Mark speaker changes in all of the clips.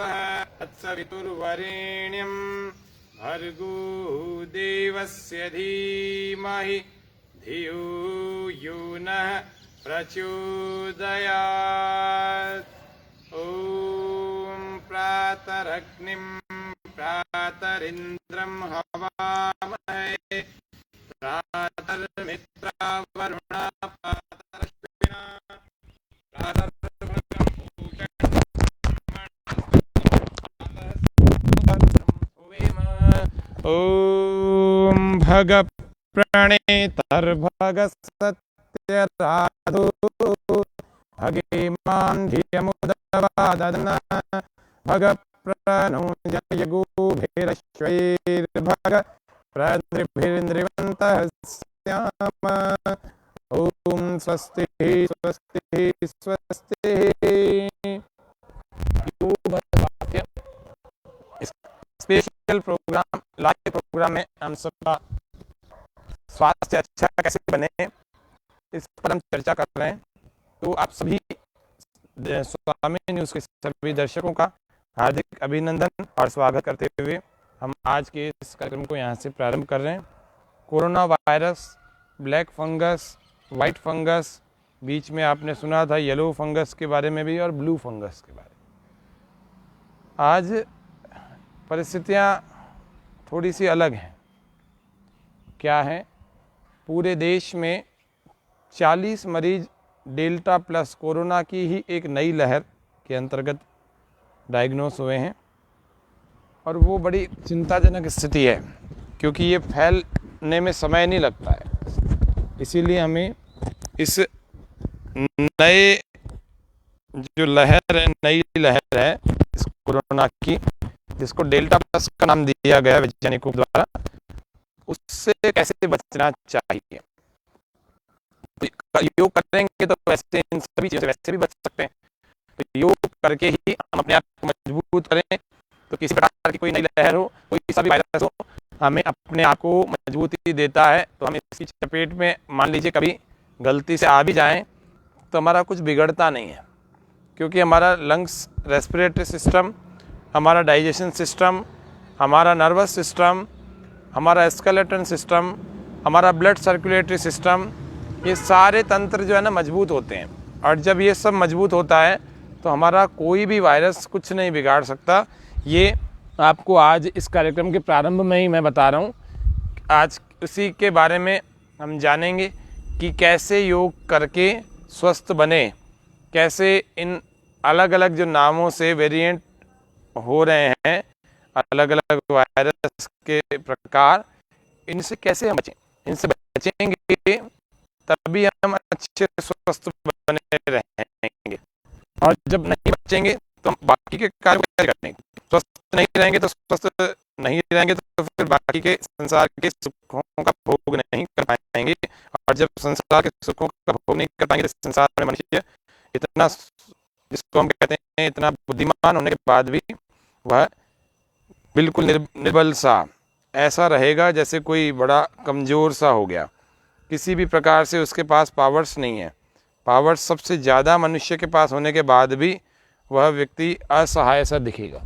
Speaker 1: स्वः तत्सवितुर्वरेण्यं भर्गो देवस्य धीमहि धियो यो नः प्रचोदयात्। ॐ प्रातरग्निं प्रातरिन्द्रं हवामहे प्रातर्मित्रावरुणा प्रातरश्विना प्रातर्भगं ॐ भग प्रणेतर्भगसत्यराधो भगेमान् धियमुदवादन भग प्रणो जयगोभिरश्वैर्भग प्रनृभिर्नृवन्तः स्याम। ॐ स्वस्ति स्वस्ति स्वस्ति। स्पेशल प्रोग्राम, लाइव प्रोग्राम में हम सबका स्वास्थ्य अच्छा कैसे बने इस पर हम चर्चा कर रहे हैं। तो आप सभी स्वामी न्यूज़ के सभी दर्शकों का हार्दिक अभिनंदन और स्वागत करते हुए हम आज के इस कार्यक्रम को यहाँ से प्रारंभ कर रहे हैं। Corona virus, black fungus, white fungus, बीच में आपने सुना था येलो फंगस के बारे में भी और ब्लू फंगस के बारे में। आज परिस्थितियाँ थोड़ी सी अलग हैं। क्या है, पूरे देश में 40 मरीज डेल्टा प्लस कोरोना की ही एक नई लहर के अंतर्गत डायग्नोस हुए हैं और वो बड़ी चिंताजनक स्थिति है क्योंकि ये फैलने में समय नहीं लगता है। इसीलिए हमें इस नए जो लहर है, नई लहर है इस कोरोना की, जिसको डेल्टा प्लस का नाम दिया गया वैज्ञानिकों द्वारा, उससे कैसे बचना चाहिए। योग करेंगे तो वैसे इन सभी चीज़ों से वैसे भी बच सकते हैं। तो योग करके ही हम अपने आप को मजबूत करें। तो किसी प्रकार की कोई नई लहर हो, कोई सा भी वायरस हो, हमें अपने आप को मजबूती देता है। तो हम इसकी चपेट में मान लीजिए कभी गलती से आ भी जाएं तो हमारा कुछ बिगड़ता नहीं है, क्योंकि हमारा लंग्स, रेस्पिरेटरी सिस्टम, हमारा डाइजेशन सिस्टम, हमारा नर्वस सिस्टम, हमारा स्केलेटन सिस्टम, हमारा ब्लड सर्कुलेटरी सिस्टम, ये सारे तंत्र जो है ना मजबूत होते हैं। और जब ये सब मजबूत होता है तो हमारा कोई भी वायरस कुछ नहीं बिगाड़ सकता। ये आपको आज इस कार्यक्रम के प्रारंभ में ही मैं बता रहा हूँ। आज उसी के बारे में हम जानेंगे कि कैसे योग करके स्वस्थ बने, कैसे इन अलग अलग जो नामों से वेरिएंट हो रहे हैं, अलग अलग वायरस के प्रकार, इनसे कैसे हम बचें। इनसे बचेंगे तभी हम अच्छे स्वस्थ बने रहेंगे, और जब नहीं बचेंगे तो हम बाकी के कार्य को कैसे करेंगे। स्वस्थ नहीं रहेंगे तो फिर बाकी के संसार के सुखों का भोग नहीं कर पाएंगे। और जब संसार के सुखों का भोग नहीं कर पाएंगे तो संसार में मनुष्य इतना, जिसको हम कहते हैं, इतना बुद्धिमान होने के बाद भी वह बिल्कुल निर्बल सा ऐसा रहेगा जैसे कोई बड़ा कमज़ोर सा हो गया। किसी भी प्रकार से उसके पास पावर्स नहीं है। पावर्स सबसे ज़्यादा मनुष्य के पास होने के बाद भी वह व्यक्ति असहाय सा दिखेगा।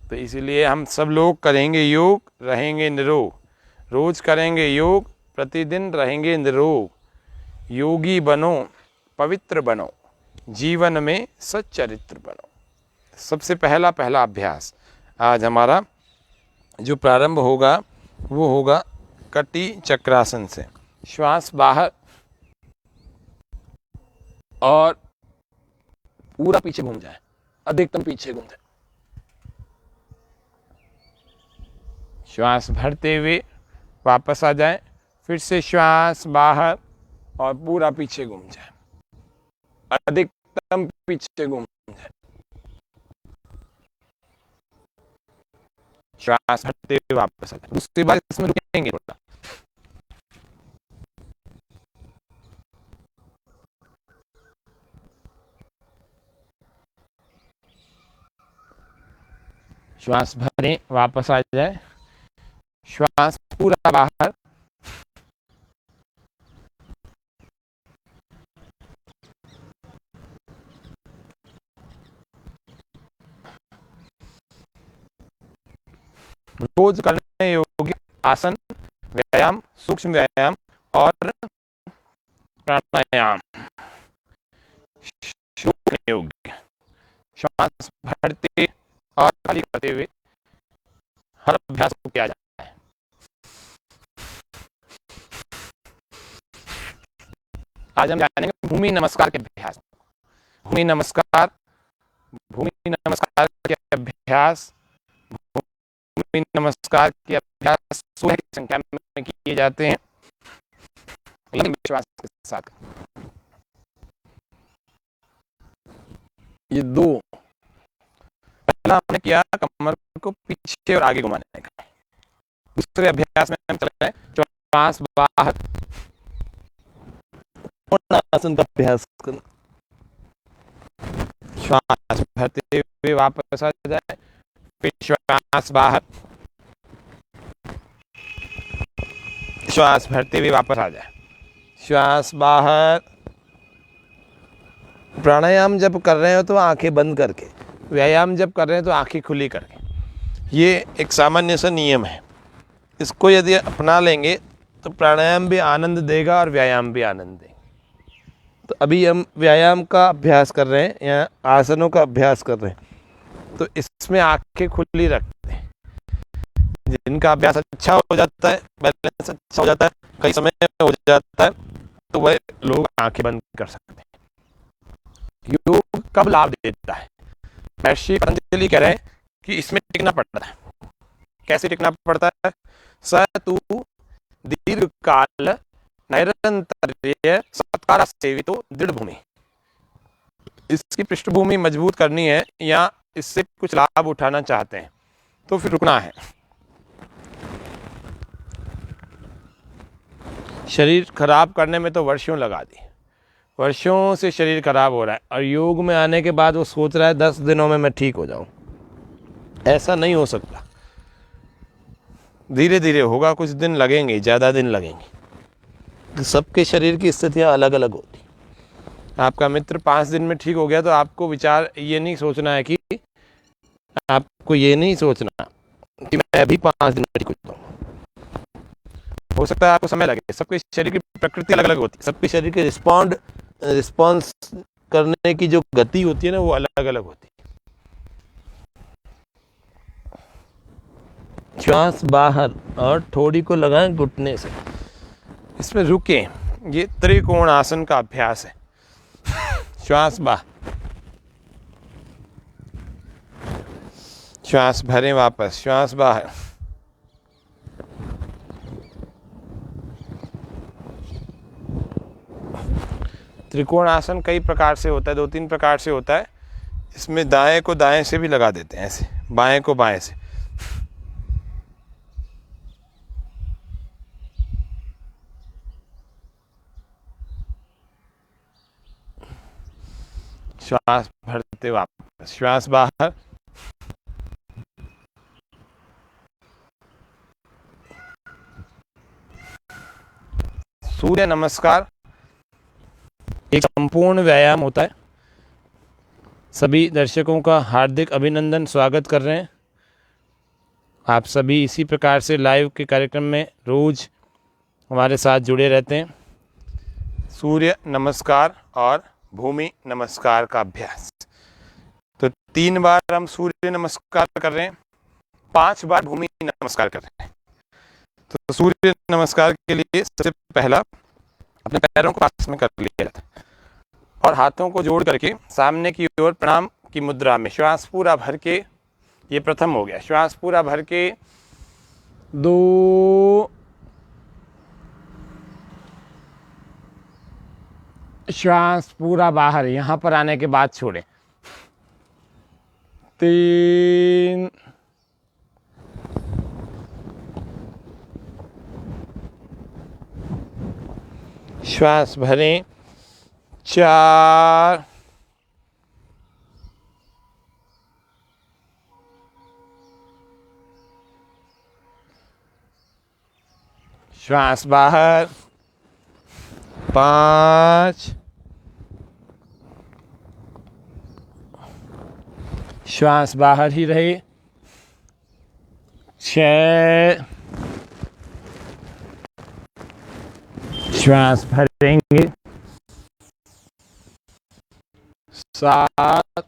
Speaker 1: तो इसीलिए हम सब लोग करेंगे योग, रहेंगे निरोग। रोज़ करेंगे योग, प्रतिदिन रहेंगे निरोग। योगी बनो, पवित्र बनो, जीवन में सच्चरित्र बनो। सबसे पहला अभ्यास आज हमारा जो प्रारंभ होगा वो होगा कटी चक्रासन से। श्वास बाहर और पूरा पीछे घूम जाए, अधिकतम पीछे घूम जाए। श्वास भरते हुए वापस आ जाए, फिर से श्वास बाहर और पूरा पीछे घूम जाए, अधिकतम पीछे घूम जाए। श्वास भरते हुए वापस आ जाए। दूसरी बार इसमें रुकेंगे थोड़ा। श्वास भरें, वापस आ जाए, श्वास पूरा बाहर, रोज करने योग्य आसन, व्यायाम, सूक्ष्म व्यायाम और प्राणायाम। योग्य श्वास भरते और खाली करते हुए हर अभ्यास को किया जाता है। आज हम जानेंगे भूमि नमस्कार के अभ्यास। भूमि नमस्कार के अभ्यास भूमि नमस्कार के अभ्यास 16 की संख्या में किए जाते हैं विश्वास के साथ। ये दो, पहला हमने किया कमर को पीछे और आगे घुमाने का। दूसरे अभ्यास में हम चल रहे हैं श्वास बाहर, आसन का अभ्यास करना। श्वास भरते हुए वापस आ जाए, फिर श्वास बाहर, श्वास भरते हुए वापस आ जाए, श्वास बाहर। प्राणायाम जब कर रहे हो तो आंखें बंद करके, व्यायाम जब कर रहे हैं तो आंखें खुली करके। ये एक सामान्य सा नियम है, इसको यदि अपना लेंगे तो प्राणायाम भी आनंद देगा और व्यायाम भी आनंद देगा। तो अभी हम व्यायाम का अभ्यास कर रहे हैं या आसनों का अभ्यास कर रहे हैं, तो इसमें आंखें खुली रखते हैं। जिनका अभ्यास अच्छा हो जाता है, बैलेंस अच्छा हो जाता है, कई समय हो जाता है, तो वह लोग आंखें बंद कर सकते हैं। योग कब लाभ देता है? महर्षि पतंजलि कह रहे हैं कि इसमें टिकना पड़ता है। कैसे टिकना पड़ता है? स तु दीर्घ काल नैरंतर्य सत्कार सेवितो दृढ़ भूमि। इसकी पृष्ठभूमि मजबूत करनी है या इससे कुछ लाभ उठाना चाहते हैं तो फिर रुकना है। शरीर खराब करने में तो वर्षों लगा दी, वर्षों से शरीर खराब हो रहा है और योग में आने के बाद वो सोच रहा है 10 दिनों में मैं ठीक हो जाऊं। ऐसा नहीं हो सकता, धीरे धीरे होगा, कुछ दिन लगेंगे, ज़्यादा दिन लगेंगे। सबके शरीर की स्थितियां अलग अलग होती। आपका मित्र 5 दिन में ठीक हो गया तो आपको विचार ये नहीं सोचना है कि आपको ये नहीं सोचना कि मैं अभी 5 दिन में ठीक हो जाऊँ। हो सकता है आपको समय लगे, सबके शरीर की प्रकृति अलग अलग होती है, सबके शरीर के रिस्पॉन्स करने की जो गति होती है ना, वो अलग अलग होती है। श्वास बाहर और थोड़ी को लगाएं घुटने से, इसमें रुके। ये त्रिकोण आसन का अभ्यास है। श्वास बाहर, श्वास भरें, वापस श्वास बाहर, त्रिकोण आसन कई प्रकार से होता है, 2-3 प्रकार से होता है। इसमें दाएं को दाएं से भी लगा देते हैं, ऐसे बाएं को बाएं से। श्वास भरते वापस, श्वास बाहर, सूर्य नमस्कार एक संपूर्ण व्यायाम होता है। सभी दर्शकों का हार्दिक अभिनंदन, स्वागत कर रहे हैं। आप सभी इसी प्रकार से लाइव के कार्यक्रम में रोज हमारे साथ जुड़े रहते हैं। सूर्य नमस्कार और भूमि नमस्कार का अभ्यास। तो 3 बार हम सूर्य नमस्कार कर रहे हैं, 5 बार भूमि नमस्कार कर रहे हैं। तो सूर्य नमस्कार के लिए सबसे पहला अपने पैरों को पास में कर लिया जाता है और हाथों को जोड़ करके सामने की ओर प्रणाम की मुद्रा में श्वास पूरा भर के, ये प्रथम हो गया। श्वास पूरा भर के 2, श्वास पूरा बाहर, यहां पर आने के बाद छोड़ें, 3, श्वास भरें, 4, श्वास बाहर, 5, श्वास बाहर ही रहे, 6 श्वास भरेंगे, 7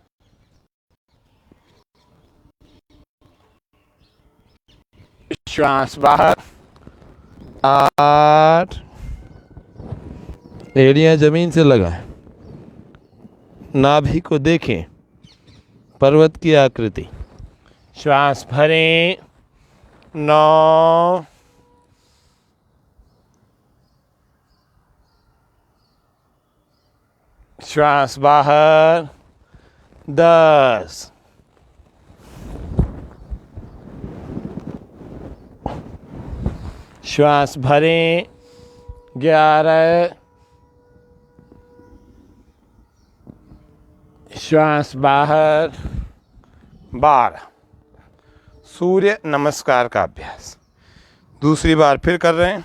Speaker 1: श्वास बाहर, 8 एड़ियां जमीन से लगाएं, नाभि को देखें, पर्वत की आकृति, श्वास भरें, 9 श्वास बाहर, 10 श्वास भरें, 11 श्वास बाहर, 12। सूर्य नमस्कार का अभ्यास दूसरी बार फिर कर रहे हैं।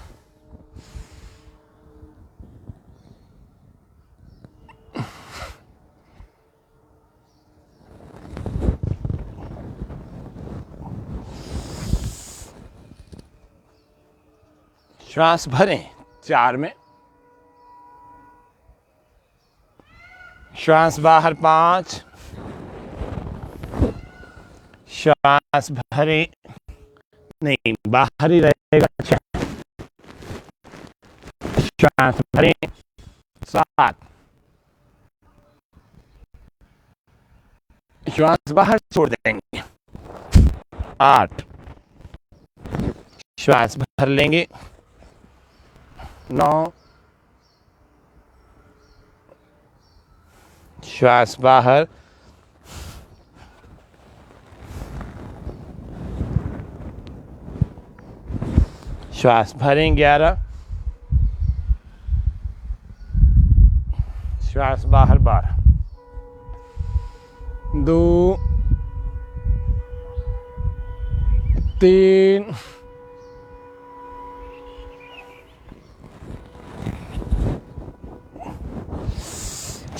Speaker 1: श्वास भरें 4 में, श्वास बाहर 5, श्वास भरे नहीं बाहर ही रहेगा 6, श्वास भरे 7, श्वास बाहर छोड़ देंगे 8, श्वास भर लेंगे 9, श्वास बाहर 11 श्वास भरें 11, श्वास बाहर 12, 2 3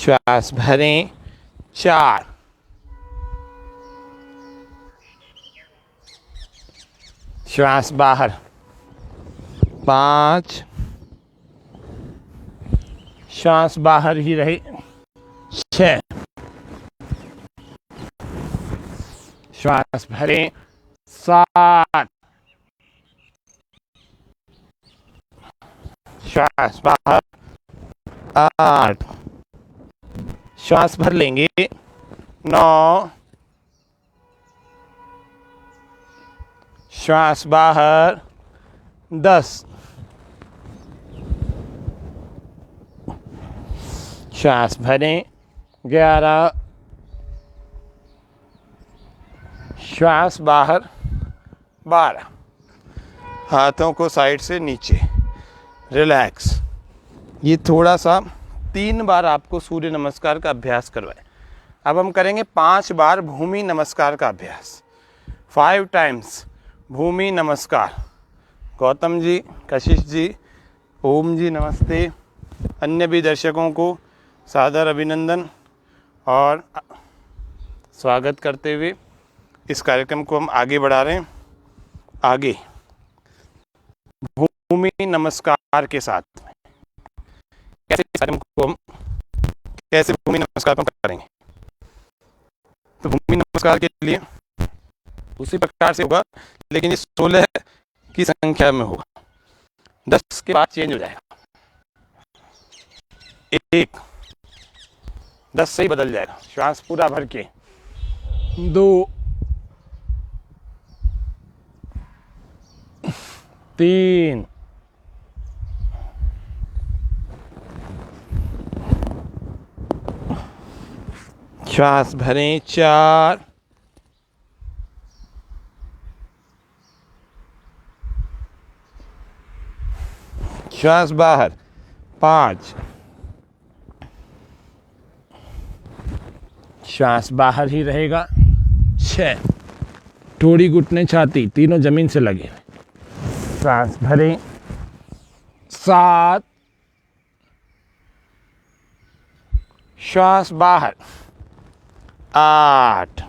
Speaker 1: श्वास भरें 4, श्वास बाहर 5, श्वास बाहर ही रहे 6, श्वास भरें 7, श्वास बाहर 8, श्वास भर लेंगे 9, श्वास बाहर 10, श्वास भरें 11, श्वास बाहर 12। हाथों को साइड से नीचे रिलैक्स। ये थोड़ा सा 3 बार आपको सूर्य नमस्कार का अभ्यास करवाएं। अब हम करेंगे 5 बार भूमि नमस्कार का अभ्यास, 5 टाइम्स भूमि नमस्कार। गौतम जी, कशिश जी, ओम जी नमस्ते। अन्य भी दर्शकों को सादर अभिनंदन और स्वागत करते हुए इस कार्यक्रम को हम आगे बढ़ा रहे हैं। आगे भूमि नमस्कार के साथ कैसे भूमि नमस्कार को करेंगे। तो भूमि नमस्कार के लिए उसी प्रकार से होगा, लेकिन ये 16 की संख्या में होगा। 10 के बाद चेंज हो जाएगा, 1 10 से ही बदल जाएगा। श्वास पूरा भर के 2 3 श्वास भरें 4 श्वास बाहर 5 श्वास बाहर ही रहेगा 6 टोड़ी घुटने छाती तीनों जमीन से लगे। श्वास भरें 7 श्वास बाहर 8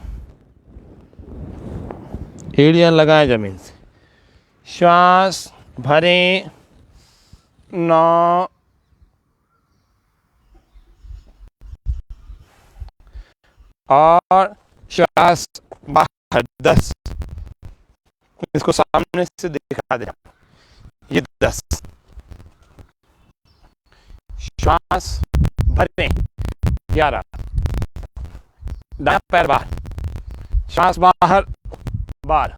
Speaker 1: एड़ियाँ लगाएं जमीन से। श्वास भरें 9, और श्वास बाहर 10। इसको सामने से दिखा दें, ये 10। श्वास भरें 11, दायां पैर बाहर, श्वास बाहर 12,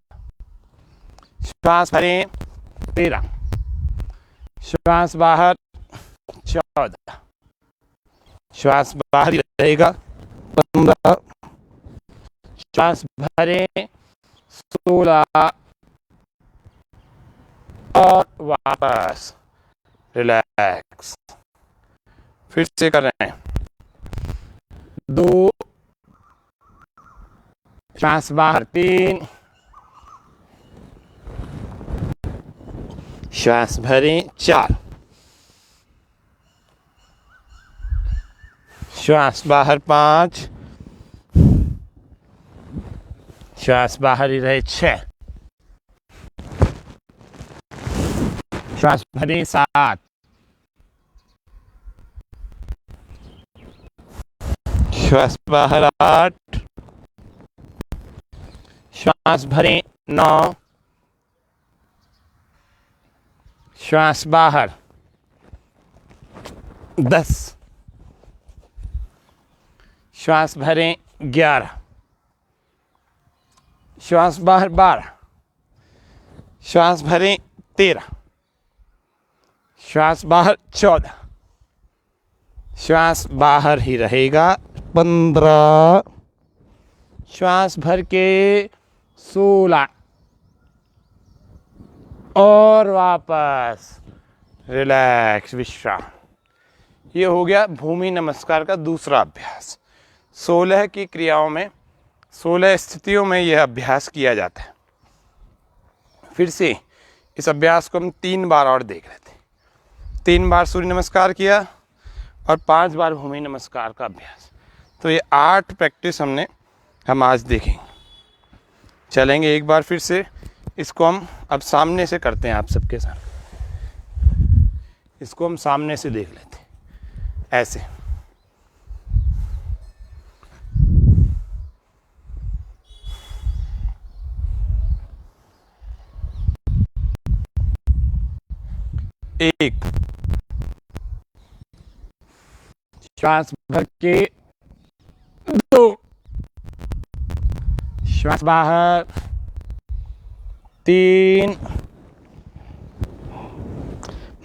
Speaker 1: श्वास भरें 13, श्वास बाहर 14, श्वास बाहर ही रहेगा 15, श्वास भरें 16, और वापस रिलैक्स। फिर से कर रहे हैं 2, श्वास बाहर 3, श्वास भरें 4, श्वास बाहर 5, श्वास बाहर ही रहे 6, श्वास भरें 7, श्वास बाहर 8, श्वास भरें 9, श्वास बाहर 10, श्वास भरें 11, श्वास बाहर 12, श्वास भरें 13, श्वास बाहर 14, श्वास बाहर ही रहेगा 15, श्वास भर के 16, और वापस रिलैक्स, विश्राम। ये हो गया भूमि नमस्कार का दूसरा अभ्यास। 16 की क्रियाओं में, 16 स्थितियों में यह अभ्यास किया जाता है। फिर से इस अभ्यास को हम 3 बार और देख लेते हैं। 3 बार सूर्य नमस्कार किया और 5 बार भूमि नमस्कार का अभ्यास। तो ये 8 प्रैक्टिस हम आज देखेंगे। चलेंगे एक बार फिर से। इसको हम अब सामने से करते हैं आप सबके साथ। इसको हम सामने से देख लेते हैं, ऐसे। एक, श्वास भर के 2, श्वास बाहर 3,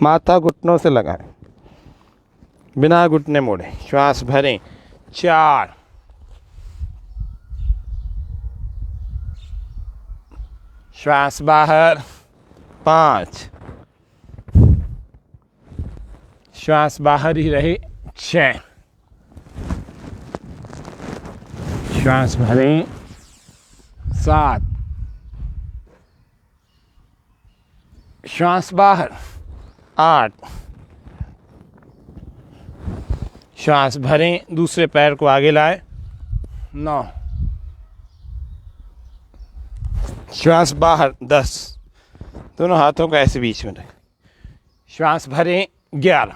Speaker 1: माथा घुटनों से लगाएं, बिना घुटने मोड़े। श्वास भरें 4, श्वास बाहर 5, श्वास बाहर ही रहे 6, श्वास भरें 7, श्वास बाहर 8, श्वास भरें, दूसरे पैर को आगे लाए 9, श्वास बाहर 10, दोनों हाथों को ऐसे बीच में रखें। श्वास भरें 11,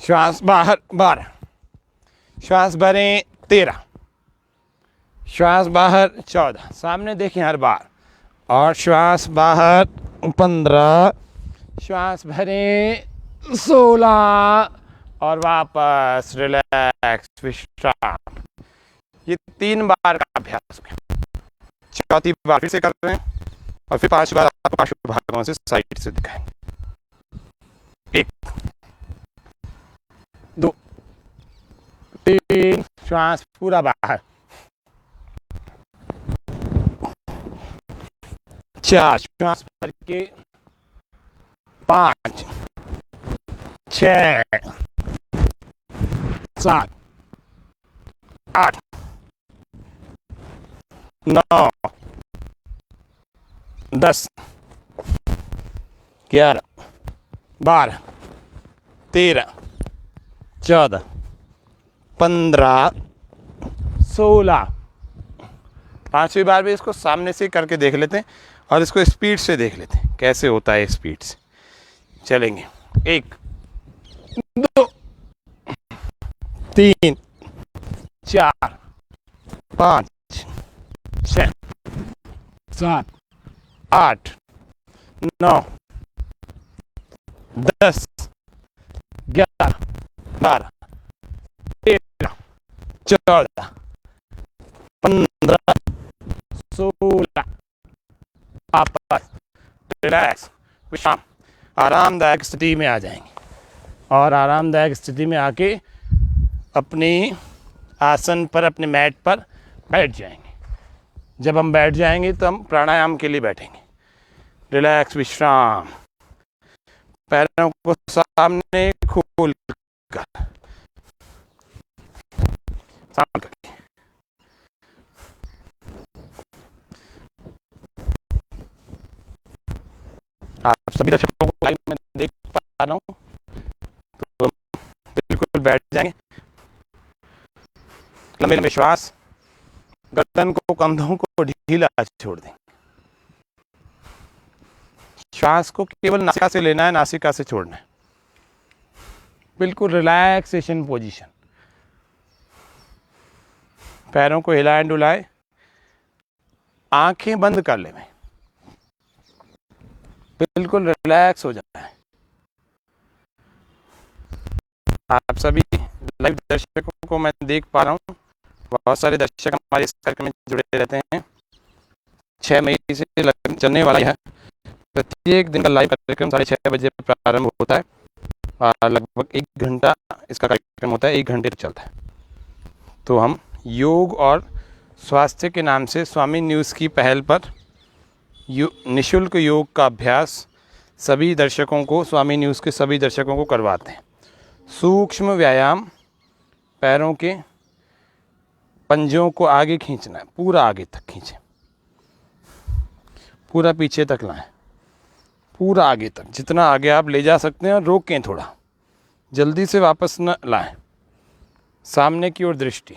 Speaker 1: श्वास बाहर 12, श्वास भरें 13, श्वास बाहर 14, सामने देखें हर बार, और श्वास बाहर 15, श्वास भरें 16, और वापस रिलैक्स, विश्राम। ये 3 बार का अभ्यास है। चौथी बार फिर से कर रहे हैं, और फिर 5 बार आपको पार्श्व भागों से साइड से दिखाएंगे। 1, 2, 3, श्वास पूरा बाहर, 4, श्वास भर के 5, 6, 7, 8, 9, 10, 11, 12, 13, 14, 15, 16, 5वीं बार भी इसको सामने से करके देख लेते हैं और इसको स्पीड से देख लेते हैं कैसे होता है। स्पीड से चलेंगे। 1 2 3 4 5 6 7 8 9 10 11 12 13 14 15 16। वापस रिलैक्स, विश्राम, आरामदायक स्थिति में आ जाएंगे और आरामदायक स्थिति में आके अपनी आसन पर, अपने मैट पर बैठ जाएंगे। जब हम बैठ जाएंगे तो हम प्राणायाम के लिए बैठेंगे। रिलैक्स, विश्राम, पैरों को सामने खोल कर सामने करके आप सभी दर्शकों को लाइव में देख पा रहा हूँ, तो बिल्कुल बैठ जाएंगे। लंबे लंबे श्वास, गर्दन को, कंधों को ढीला छोड़ दें। श्वास को केवल नासिका से लेना है, नासिका से छोड़ना है। बिल्कुल रिलैक्सेशन पोजीशन। पैरों को हिलाएं डुलाएं, आंखें बंद कर लें, बिल्कुल रिलैक्स हो जाता है। आप सभी लाइव दर्शकों को मैं देख पा रहा हूँ। बहुत सारे दर्शक हमारे इस कार्यक्रम में जुड़े रहते हैं। 6 मई से चलने वाला है। प्रत्येक दिन का लाइव कार्यक्रम 6:30 बजे प्रारंभ होता है और लगभग 1 घंटा इसका कार्यक्रम होता है। 1 घंटे तक चलता है। तो हम योग और स्वास्थ्य के नाम से स्वामी न्यूज़ की पहल पर निःशुल्क योग का अभ्यास सभी दर्शकों को, स्वामी न्यूज़ के सभी दर्शकों को करवाते हैं। सूक्ष्म व्यायाम, पैरों के पंजों को आगे खींचना है, पूरा आगे तक खींचें, पूरा पीछे तक लाएं, पूरा आगे तक, जितना आगे आप ले जा सकते हैं। और रोकें, थोड़ा जल्दी से वापस न लाएं। सामने की ओर दृष्टि,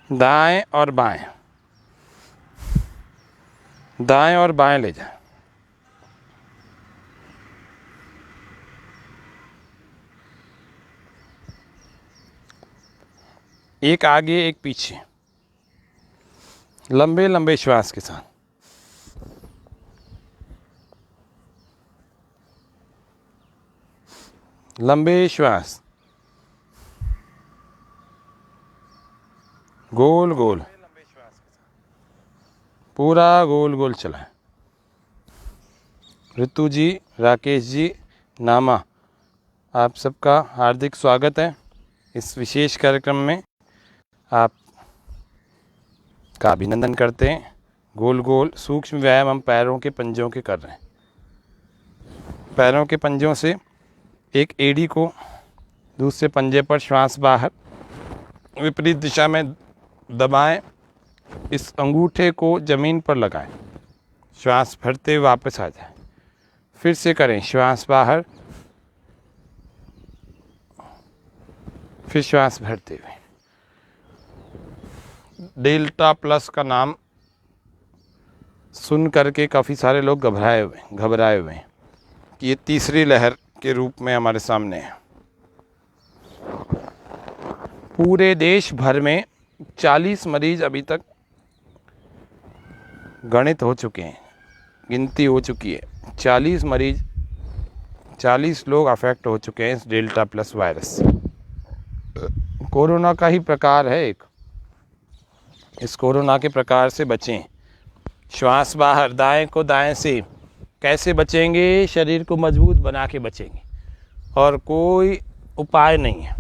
Speaker 1: दाएं और बाएं, दाएं और बाएं ले जाएं। एक आगे एक पीछे, लंबे लंबे श्वास के साथ। लंबे श्वास, गोल गोल, पूरा गोल गोल चलाएं। ऋतु जी, राकेश जी, नामा, आप सबका हार्दिक स्वागत है इस विशेष कार्यक्रम में। आप का अभिनंदन करते हैं। गोल गोल सूक्ष्म व्यायाम हम पैरों के पंजों के कर रहे हैं। पैरों के पंजों से एक एड़ी को दूसरे पंजे पर श्वास बाहर विपरीत दिशा में दबाएं। इस अंगूठे को ज़मीन पर लगाएं। श्वास भरते हुए वापस आ जाए। फिर से करें, श्वास बाहर, फिर श्वास भरते हुए। डेल्टा प्लस का नाम सुन करके काफ़ी सारे लोग घबराए हुए हैं कि ये तीसरी लहर के रूप में हमारे सामने है। पूरे देश भर में 40 मरीज अभी तक गणित हो चुके हैं, गिनती हो चुकी है। 40 मरीज, 40 लोग अफेक्ट हो चुके हैं इस डेल्टा प्लस वायरस से। कोरोना का ही प्रकार है एक। इस कोरोना के प्रकार से बचें। श्वास बाहर, दाएं को दाएं से कैसे बचेंगे? शरीर को मजबूत बना के बचेंगे और कोई उपाय नहीं है।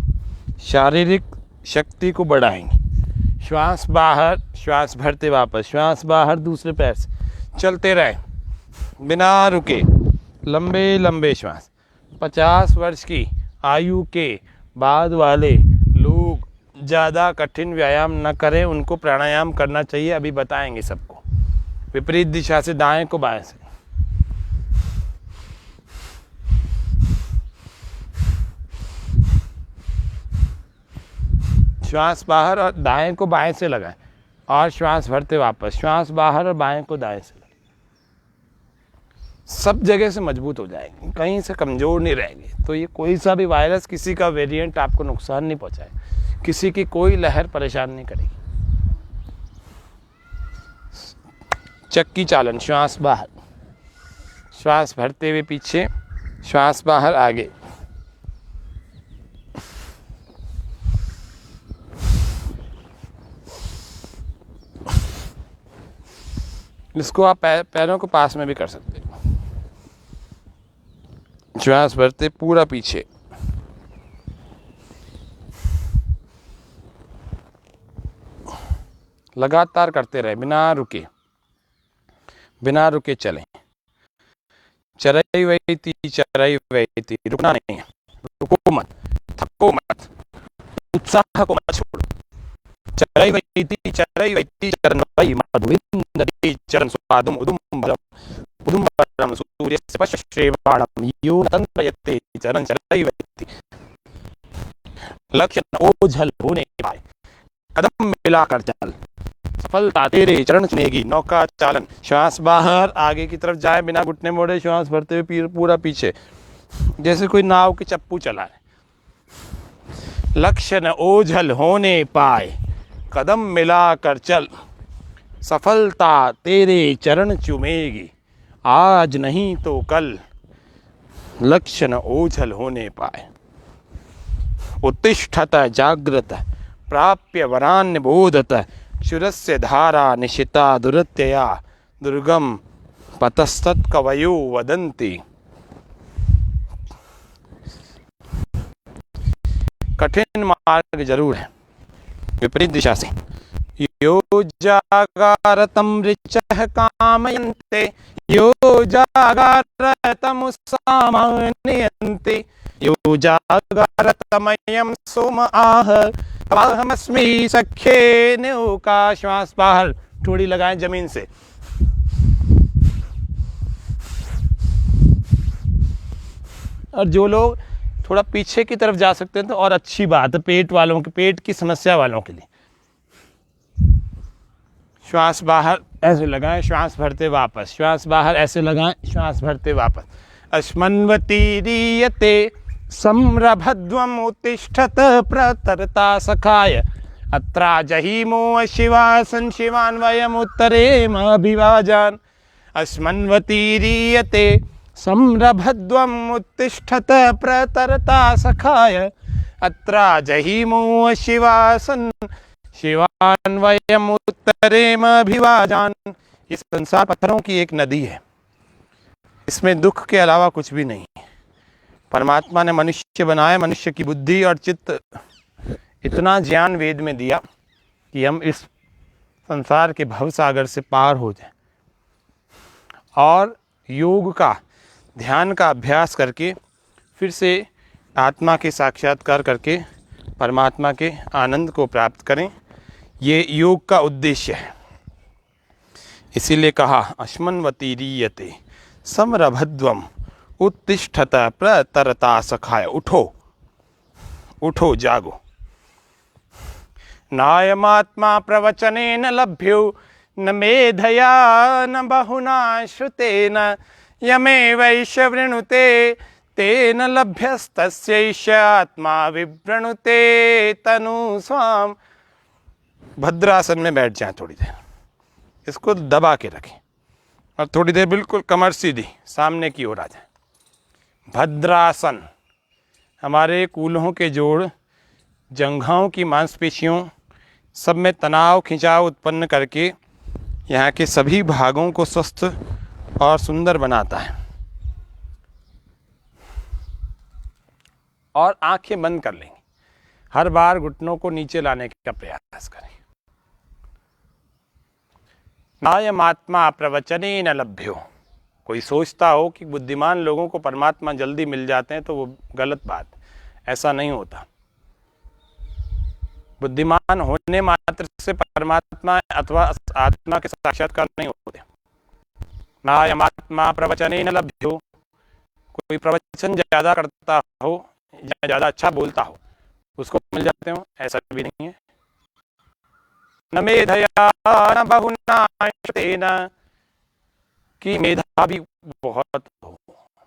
Speaker 1: शारीरिक शक्ति को बढ़ाएंगे। श्वास बाहर, श्वास भरते वापस, श्वास बाहर दूसरे पैर से चलते रहें बिना रुके। लंबे लंबे श्वास। 50 वर्ष की आयु के बाद वाले लोग ज़्यादा कठिन व्यायाम न करें, उनको प्राणायाम करना चाहिए। अभी बताएंगे सबको। विपरीत दिशा से, दाएं को बाएं से। श्वास बाहर और दाएं को बाएं से लगाएं और श्वास भरते वापस, श्वास बाहर और बाएं को दाएं से लगाएं। सब जगह से मजबूत हो जाएगी, कहीं से कमज़ोर नहीं रहेगी। तो ये कोई सा भी वायरस, किसी का वेरिएंट आपको नुकसान नहीं पहुंचाए, किसी की कोई लहर परेशान नहीं करेगी। चक्की चालन, श्वास बाहर, श्वास भरते हुए पीछे, श्वास बाहर आगे। इसको आप पैरों को पास में भी कर सकते हैं। श्वास भरते पूरा पीछे, लगातार करते रहे, बिना रुके चलें। चरई वैती, रुकना नहीं है, रुको मत, थको मत, उत्साह को मत छोड़ो। चरई वैती चरण वै मधुविंदति चरण स्वादुम उदुम्बरम सूर्यस्य पश्यश्रेवाणम यो तंत्रयते चरण चरई वैती। लक्ष्य न ओझल होने पाए, कदम मिलाकर चल, सफलता तेरे चरण चुनेगी। नौका चालन, श्वास बाहर आगे की तरफ जाए बिना घुटने मोड़े, श्वास भरते हुए पूरा पीछे, जैसे कोई नाव के चप्पू चलाए। लक्ष्य न ओझल होने पाए, कदम मिलाकर चल, सफलता तेरे चरण चूमेगी। आज नहीं तो कल, लक्ष्य न ओझल होने पाए। उत्तिष्ठत जाग्रत प्राप्य वरान्य बोधत, क्षुरस्य धारा निशिता दुरत्यया दुर्गम पतस्तत् कवयो वदन्ति। कठिन मार्ग जरूर है, विपरीत दिशा से। यो जागारतं ऋचः कामयन्ते, यो जागारतं सामान्यन्ते, यो जागारतमयं सोम आह अहमस्मि सख्ये नौका। श्वास बाहर, थोड़ी लगाएं जमीन से। और जो लोग थोड़ा पीछे की तरफ जा सकते हैं तो और अच्छी बात है, पेट वालों के, पेट की समस्या वालों के लिए। श्वास बाहर ऐसे लगाएं, श्वास भरते वापस, श्वास बाहर ऐसे लगाएं, श्वास भरते वापस। अश्मन्वतीरीयते सम्रभध्वम् उत्तिष्ठत प्रतरता सखाय, अत्रा जहीमो शिवासन शिवान्वयमुत्तरेम अभिवाजान। अश्मन्वतीरीयते सम्रभध्वम् उत्तिष्ठत प्रतरता सखाय, अत्रा जहीमो शिवासन शिवान्वयम् उत्तरेम अभिवाजान। ये संसार पत्थरों की एक नदी है, इसमें दुख के अलावा कुछ भी नहीं है। परमात्मा ने मनुष्य बनाया, मनुष्य की बुद्धि और चित्त, इतना ज्ञान वेद में दिया कि हम इस संसार के भव सागर से पार हो जाएं और योग का, ध्यान का अभ्यास करके फिर से आत्मा के साक्षात्कार करके परमात्मा के आनंद को प्राप्त करें। ये योग का उद्देश्य है। इसीलिए कहा अश्मन्वतीरीयते समरभध्वम उत्तिष्ठत प्रतरता सखाय। उठो, उठो, जागो। नायमात्मा प्रवचनेन लभ्यो न मेधया न बहुना श्रुतेन, यमेवैष वृणुते तेन लभ्यस्तस्यैष आत्मा विवृणुते तनु स्वाम। भद्रासन में बैठ जाएं थोड़ी देर, इसको दबा के रखें और थोड़ी देर बिल्कुल कमर सीधी सामने की ओर आ जाए। भद्रासन हमारे कूल्हों के जोड़, जंघाओं की मांसपेशियों सब में तनाव खिंचाव उत्पन्न करके यहाँ के सभी भागों को स्वस्थ और सुंदर बनाता है। और आंखें बंद कर लेंगे, हर बार घुटनों को नीचे लाने का प्रयास करें। नायमात्मा प्रवचनेन लभ्यो। कोई सोचता हो कि बुद्धिमान लोगों को परमात्मा जल्दी मिल जाते हैं तो वो गलत बात, ऐसा नहीं होता। बुद्धिमान होने मात्र से परमात्मा अथवा आत्मा के साक्षात्कार नहीं होते। नायमात्मा प्रवचनेन लभ्यो। कोई प्रवचन ज़्यादा करता हो या ज़्यादा अच्छा बोलता हो, उसको मिल जाते हो, ऐसा भी नहीं है। न मेधया न बहुना श्रुतेन, कि मेधावी बहुत हो,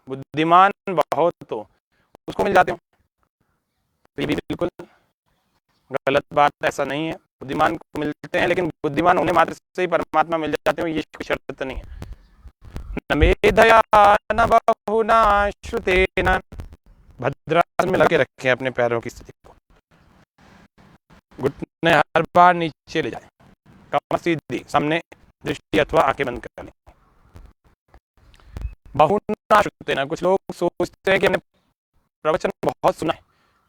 Speaker 1: बुद्धिमान बहुत हो, उसको मिल जाते हो। ये भी बिल्कुल गलत बात, ऐसा नहीं है। बुद्धिमान को मिलते हैं, लेकिन बुद्धिमान होने मात्र से ही परमात्मा मिल जाते हो, ये कोई शर्त नहीं है। न मेधया न बहुना श्रुतेन, भद्रासन में लगे रखे अपने पैरों की स्थिति को, घुटने हर बार नीचे ले जाए, कमर सीधी, सामने दृष्टि अथवा आंखें बंद कर लें। बहुना श्रुतेन, कुछ लोग सोचते हैं कि हमने प्रवचन बहुत सुना है,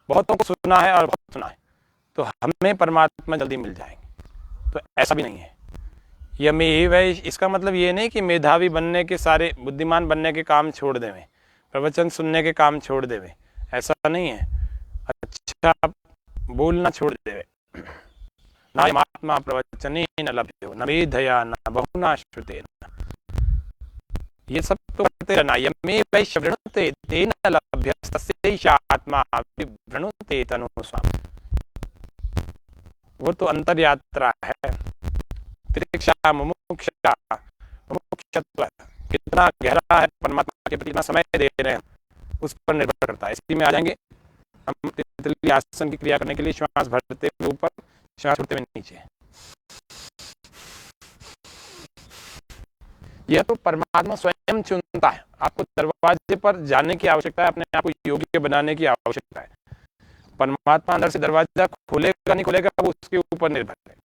Speaker 1: बहुतों को सुना है और बहुत सुना है, तो हमें परमात्मा जल्दी मिल जाएंगे, तो ऐसा भी नहीं है। यमेव, इसका मतलब ये नहीं कि मेधावी बनने के, सारे बुद्धिमान बनने के काम छोड़ देवे, प्रवचन सुनने के काम छोड़ देवे, ऐसा नहीं है। अच्छा बोलना छोड़ देवे। नायमात्मा प्रवचने न लभ्यो न मेधया न बहुना श्रुतेन, ये सब तो करते रहना। यमे वैश्वृणुते तेन लभ्यस्तस्यैषा आत्मा विवृणुते तनुस्वाम, वो तो अंतर यात्रा है। तितिक्षा मुमुक्षा, मुमुक्षत्व कितना गहरा है, परमात्मा के प्रति कितना समय दे रहे हैं, उस पर निर्भर करता है। इसी में आ जाएंगे हम तितली आसन की क्रिया करने के लिए। श्वास भरते हुए ऊपर, श्वास छोड़ते हुए नीचे। यह तो परमात्मा स्वयं चुनता है। आपको दरवाजे पर जाने की आवश्यकता है, अपने आप को योग्य बनाने की आवश्यकता है। परमात्मा अंदर से दरवाजा खोलेगा नहीं खोलेगा, वो उसके ऊपर निर्भर है।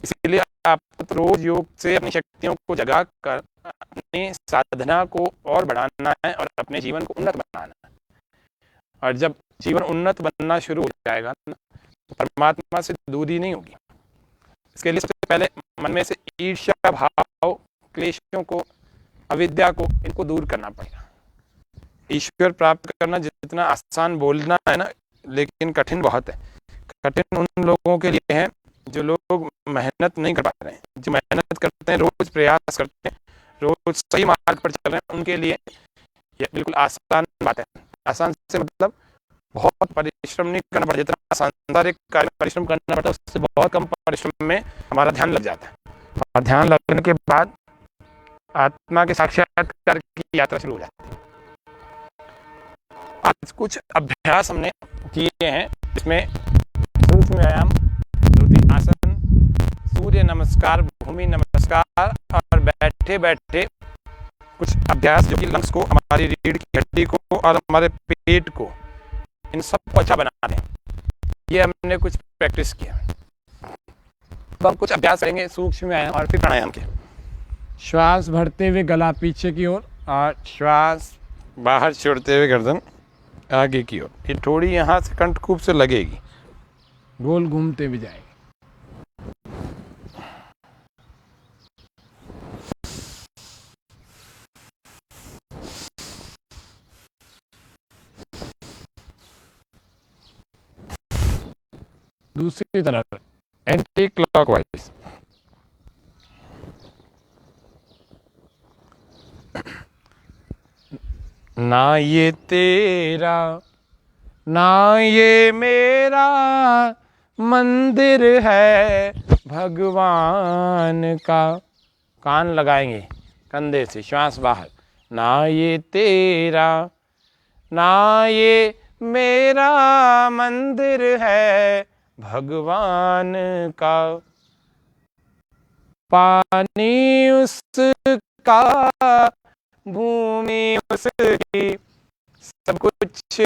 Speaker 1: इसीलिए आपको तो रोज योग से अपनी शक्तियों को जगा कर अपनी साधना को और बढ़ाना है और अपने जीवन को उन्नत बनाना है। और जब जीवन उन्नत बनना शुरू हो जाएगा ना, तो परमात्मा से दूरी नहीं होगी। इसके लिए सबसे पहले मन में से ईर्ष्या भाव, क्लेशों को, अविद्या को, इनको दूर करना पड़ेगा। ईश्वर प्राप्त करना जितना आसान बोलना है ना, लेकिन कठिन बहुत है। कठिन उन लोगों के लिए है जो लोग मेहनत नहीं कर पा रहे हैं। जो मेहनत करते हैं, रोज प्रयास करते हैं, रोज सही मार्ग पर चल रहे हैं, उनके लिए यह बिल्कुल आसान बात है। आसान से मतलब बहुत परिश्रम नहीं करना पड़ता। जितना सांसारिक कार्य में परिश्रम करना पड़ता है, उससे बहुत कम परिश्रम में हमारा ध्यान लग जाता है, और ध्यान लगने के बाद आत्मा के साक्षात्कार की यात्रा शुरू हो जाती है। आज कुछ अभ्यास हमने किए हैं, जिसमें सूक्ष्म व्यायाम, द्रुति आसन, सूर्य नमस्कार, भूमि नमस्कार, और बैठे बैठे कुछ अभ्यास जो कि लंग्स को, हमारी रीढ़ की हड्डी को और हमारे पेट को, इन सब को अच्छा बनाते हैं। ये हमने कुछ प्रैक्टिस किया। तो हम कुछ अभ्यास करेंगे सूक्ष्म व्यायाम और फिर प्राणायाम के। श्वास भरते हुए गला पीछे की ओर, और श्वास बाहर छोड़ते हुए गर्दन आगे की ओर। ये थोड़ी यहाँ से कंठ खूब से लगेगी, गोल घूमते हुए जाएगी। दूसरी तरफ एंटी क्लॉकवाइज। ना ये तेरा ना ये मेरा मंदिर है भगवान का। कान लगाएंगे कंधे से, श्वास बाहर। ना ये तेरा ना ये मेरा मंदिर है भगवान का। पानी उसका, भूमि उसकी, सब कुछ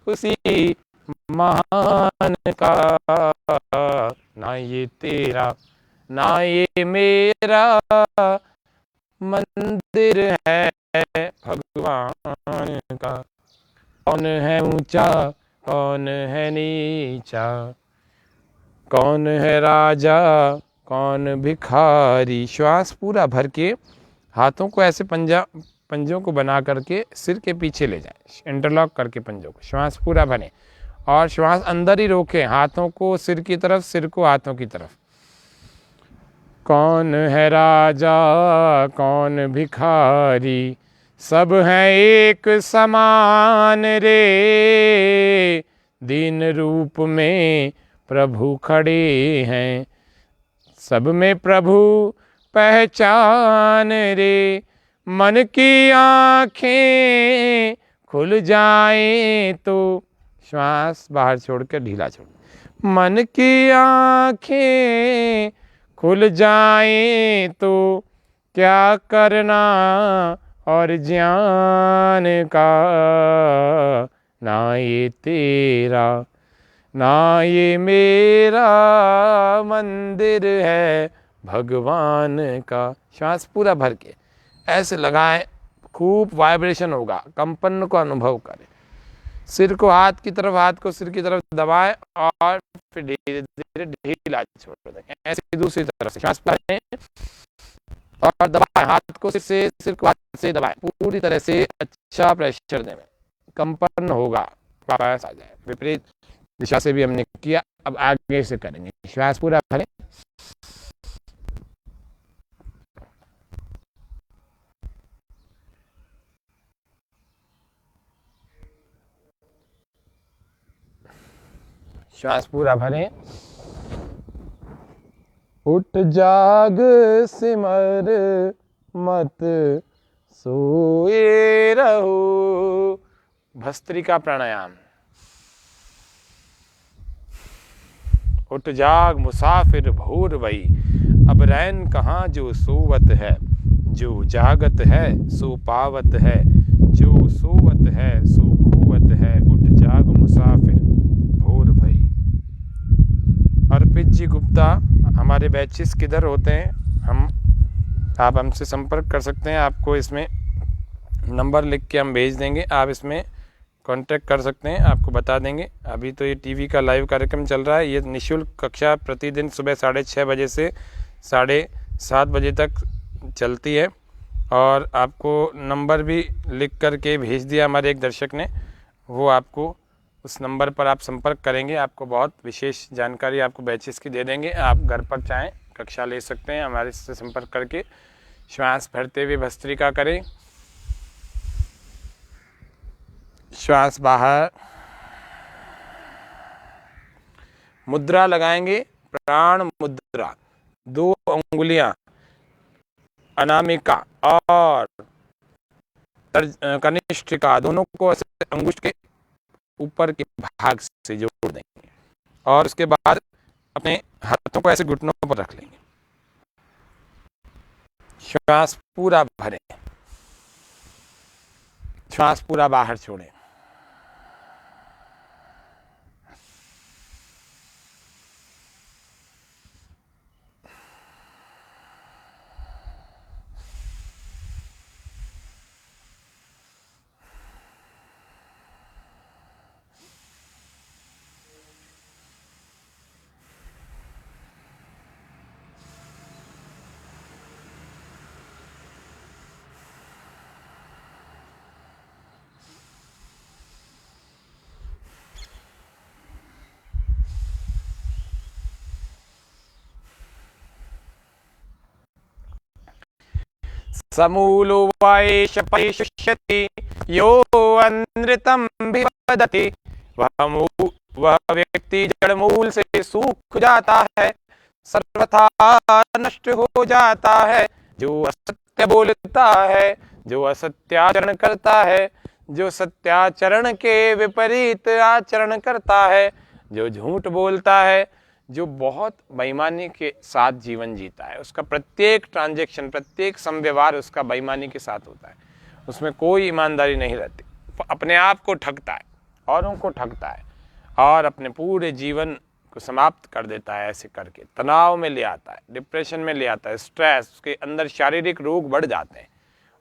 Speaker 1: उसी महान का। ना ये तेरा ना ये मेरा मंदिर है भगवान का। कौन है ऊंचा, कौन है नीचा, कौन है राजा, कौन भिखारी। श्वास पूरा भर के हाथों को ऐसे पंजों को बना करके सिर के पीछे ले जाएं, इंटरलॉक करके पंजों को। श्वास पूरा भरें और श्वास अंदर ही रोकें, हाथों को सिर की तरफ, सिर को हाथों की तरफ। कौन है राजा, कौन भिखारी, सब हैं एक समान रे, दीन रूप में प्रभु खड़े हैं। सब में प्रभु पहचान रे, मन की आंखें खुल जाए तो, श्वास बाहर छोड़कर ढीला छोड़, मन की आंखें खुल जाए तो क्या करना और ज्ञान का, ना ये तेरा ना ये मेरा मंदिर है भगवान का। श्वास पूरा भर के ऐसे लगाएं, खूब वाइब्रेशन होगा, कंपन को अनुभव करें। सिर को हाथ की तरफ, हाथ को सिर की तरफ दबाएं और फिर धीरे धीरे ढीला छोड़ दें। ऐसे दूसरी तरफ से श्वास लें और दबाएं, हाथ को सिर को हाथ से दबाएं, पूरी तरह से अच्छा प्रेशर दें, कंपन होगा, वापस आ जाए। विपरीत दिशा से भी हमने किया, अब आगे से करेंगे। श्वास पूरा भरें, श्वास पूरा भरें। उठ जाग सिमर मत सोए रहो, भस्त्रिका प्राणायाम। उठ जाग मुसाफिर भोर भई, अब रैन कहाँ जो सोवत है, जो जागत है सो पावत है, जो सोवत है सो खोवत है। उठ जाग मुसाफिर भोर भई। अर्पित जी गुप्ता, हमारे बैचेस किधर होते हैं, आप हमसे संपर्क कर सकते हैं। आपको इसमें नंबर लिख के हम भेज देंगे, आप इसमें कांटेक्ट कर सकते हैं, आपको बता देंगे। अभी तो ये टीवी का लाइव कार्यक्रम चल रहा है। ये निःशुल्क कक्षा प्रतिदिन सुबह 6:30 बजे से 7:30 बजे तक चलती है। और आपको नंबर भी लिख करके भेज दिया हमारे एक दर्शक ने, वो आपको उस नंबर पर आप संपर्क करेंगे, आपको बहुत विशेष जानकारी आपको बैचेस की दे देंगे। आप घर पर चाहें कक्षा ले सकते हैं, हमारे से संपर्क करके। श्वास भरते हुए भस्त्रिका करें, श्वास बाहर, मुद्रा लगाएंगे, प्राण मुद्रा। 2 उंगलियां अनामिका और कनिष्ठिका दोनों को ऐसे अंगुष्ठ के ऊपर के भाग से जोड़ देंगे और उसके बाद अपने हाथों को ऐसे घुटनों पर रख लेंगे। श्वास पूरा भरें, श्वास पूरा बाहर छोड़ें। समूलो वाएश परिशुष्यति यो अनृतं विवदति, वह व्यक्ति जड़ मूल से सूख जाता है, सर्वथा नष्ट हो जाता है। जो असत्य बोलता है, जो असत्याचरण करता है, जो सत्याचरण के विपरीत आचरण करता है, जो झूठ बोलता है, जो बहुत बेईमानी के साथ जीवन जीता है, उसका प्रत्येक ट्रांजैक्शन, प्रत्येक संव्यवहार उसका बेईमानी के साथ होता है, उसमें कोई ईमानदारी नहीं रहती, अपने आप को ठगता है, औरों को ठगता है और अपने पूरे जीवन को समाप्त कर देता है। ऐसे करके तनाव में ले आता है, डिप्रेशन में ले आता है, स्ट्रेस, उसके अंदर शारीरिक रोग बढ़ जाते हैं,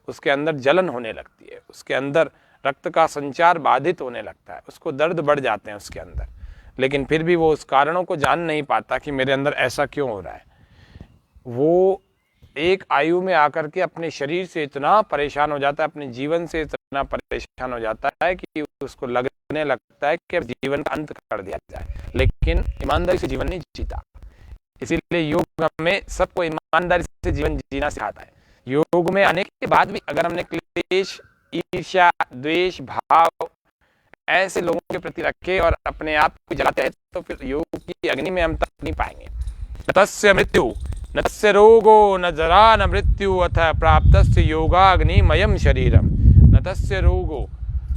Speaker 1: उसके अंदर जलन होने लगती है, उसके अंदर रक्त का संचार बाधित होने लगता है, उसको दर्द बढ़ जाते हैं उसके अंदर। लेकिन फिर भी वो उस कारणों को जान नहीं पाता कि मेरे अंदर ऐसा क्यों हो रहा है। वो एक आयु में आकर के अपने शरीर से इतना परेशान हो जाता है, अपने जीवन से इतना परेशान हो जाता है कि उसको लगने लगता है कि अब जीवन का अंत कर दिया जाए, लेकिन ईमानदारी से जीवन नहीं जीता। इसीलिए योग हमें सबको ईमानदारी से जीवन जीना सिखाता है। योग में आने के बाद भी अगर हमने क्लेश, ईर्ष्या, द्वेष, भाव ऐसे लोगों के प्रति रखे और अपने आप को जलाते हैं तो फिर योग की अग्नि में हम तक नहीं पाएंगे। न तस्य मृत्यु न तस्य रोगो न जरा न मृत्यु अथ प्राप्तस्य योगाग्निमयम शरीरम। न तस्य रोगो